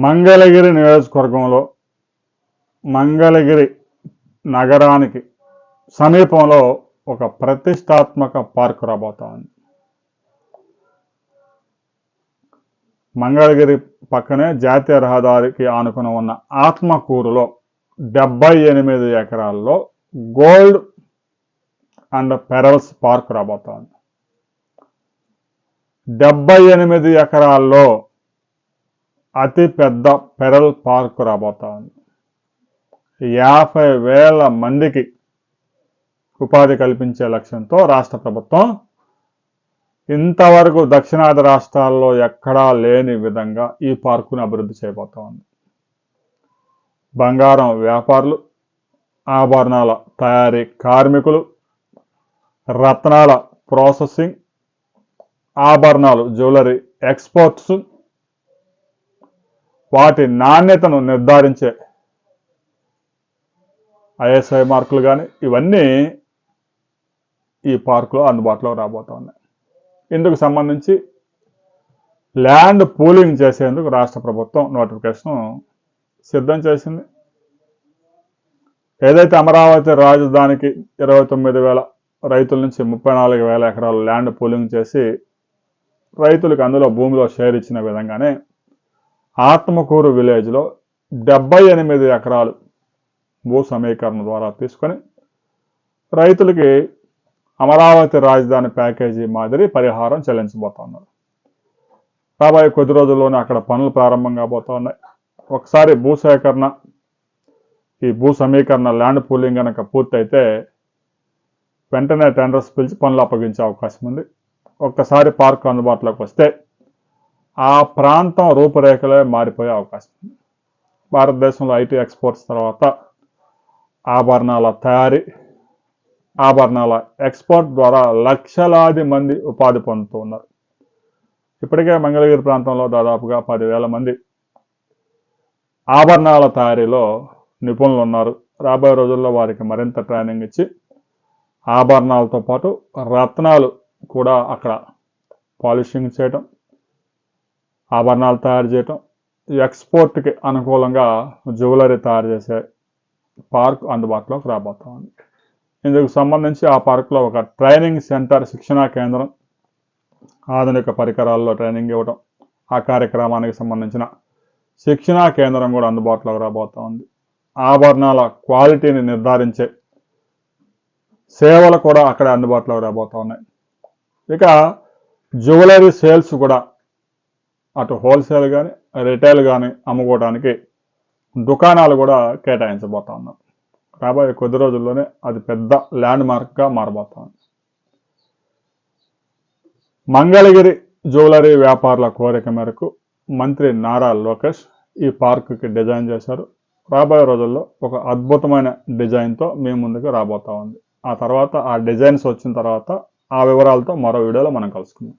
మంగళగిరి నియోజకవర్గంలో మంగళగిరి నగరానికి సమీపంలో ఒక ప్రతిష్టాత్మక పార్కు రాబోతా ఉంది. మంగళగిరి పక్కనే జాతీయ రహదారికి ఆనుకుని ఉన్న ఆత్మకూరులో 78 ఎకరాల్లో గోల్డ్ అండ్ పెరల్స్ పార్క్ రాబోతా ఉంది. 78 ఎకరాల్లో అతి పెద్ద పెరల్ పార్క్ రాబోతా ఉంది. 50,000 మందికి ఉపాధి కల్పించే లక్ష్యంతో రాష్ట్ర ప్రభుత్వం ఇంతవరకు దక్షిణాది రాష్ట్రాల్లో ఎక్కడా లేని విధంగా ఈ పార్కును అభివృద్ధి చేయబోతా ఉంది. బంగారం వ్యాపారులు, ఆభరణాల తయారీ కార్మికులు, రత్నాల ప్రాసెసింగ్, ఆభరణాలు జ్యువెలరీ ఎక్స్పోర్ట్స్, వాటి నాణ్యతను నిర్ధారించే ISI మార్కులు కానీ ఇవన్నీ ఈ పార్కులో అందుబాటులో రాబోతా ఉన్నాయి. ఇందుకు సంబంధించి ల్యాండ్ పూలింగ్ చేసేందుకు రాష్ట్ర ప్రభుత్వం నోటిఫికేషన్ సిద్ధం చేసింది. ఏదైతే అమరావతి రాజధానికి 29,000 రైతుల నుంచి 34,000 ఎకరాలు ల్యాండ్ పూలింగ్ చేసి రైతులకు అందులో భూమిలో షేర్ ఇచ్చిన విధంగానే ఆత్మకూరు విలేజ్లో 78 ఎకరాలు భూ సమీకరణ ద్వారా తీసుకొని రైతులకి అమరావతి రాజధాని ప్యాకేజీ మాదిరి పరిహారం చెల్లించబోతున్నారు. రాబోయే కొద్ది రోజుల్లోనే అక్కడ పనులు ప్రారంభం కాబోతా ఉన్నాయి. ఒకసారి భూసేకరణ, ఈ భూ సమీకరణ ల్యాండ్ పూలింగ్ కనుక పూర్తయితే వెంటనే టెండర్స్ పిలిచి పనులు అప్పగించే అవకాశం ఉంది. ఒక్కసారి పార్క్ అందుబాటులోకి వస్తే ఆ ప్రాంతం రూపురేఖలే మారిపోయే అవకాశం ఉంది. భారతదేశంలో IT ఎక్స్పోర్ట్స్ తర్వాత ఆభరణాల తయారీ, ఆభరణాల ఎక్స్పోర్ట్ ద్వారా లక్షలాది మంది ఉపాధి పొందుతూ ఉన్నారు. ఇప్పటికే మంగళగిరి ప్రాంతంలో దాదాపుగా 10,000 మంది ఆభరణాల తయారీలో నిపుణులు ఉన్నారు. రాబోయే రోజుల్లో వారికి మరింత ట్రైనింగ్ ఇచ్చి ఆభరణాలతో పాటు రత్నాలు కూడా అక్కడ పాలిషింగ్ చేయటం, ఆభరణాలు తయారు చేయటం, ఎక్స్పోర్ట్కి అనుకూలంగా జ్యువెలరీ తయారు చేసే పార్క్ అందుబాటులోకి రాబోతా ఉంది. ఇందుకు సంబంధించి ఆ పార్కులో ఒక ట్రైనింగ్ సెంటర్, శిక్షణా కేంద్రం, ఆధునిక పరికరాల్లో ట్రైనింగ్ ఇవ్వడం, ఆ కార్యక్రమానికి సంబంధించిన శిక్షణా కేంద్రం కూడా అందుబాటులోకి రాబోతా ఉంది. ఆభరణాల క్వాలిటీని నిర్ధారించే సేవలు కూడా అక్కడ అందుబాటులోకి రాబోతా ఉన్నాయి. ఇక జ్యువెలరీ సేల్స్ కూడా అటు హోల్సేల్ కానీ రిటైల్ కానీ అమ్ముకోవడానికి దుకాణాలు కూడా కేటాయించబోతా ఉన్నాం. రాబోయే కొద్ది రోజుల్లోనే అది పెద్ద ల్యాండ్ మార్క్గా మారబోతా ఉంది. మంగళగిరి జ్యువెలరీ వ్యాపారుల కోరిక మేరకు మంత్రి నారా లోకేష్ ఈ పార్కుకి డిజైన్ చేశారు. రాబోయే రోజుల్లో ఒక అద్భుతమైన డిజైన్తో మీ ముందుకు రాబోతా ఉంది. ఆ తర్వాత ఆ డిజైన్స్ వచ్చిన తర్వాత ఆ వివరాలతో మరో వీడియోలో మనం కలుసుకుందాం.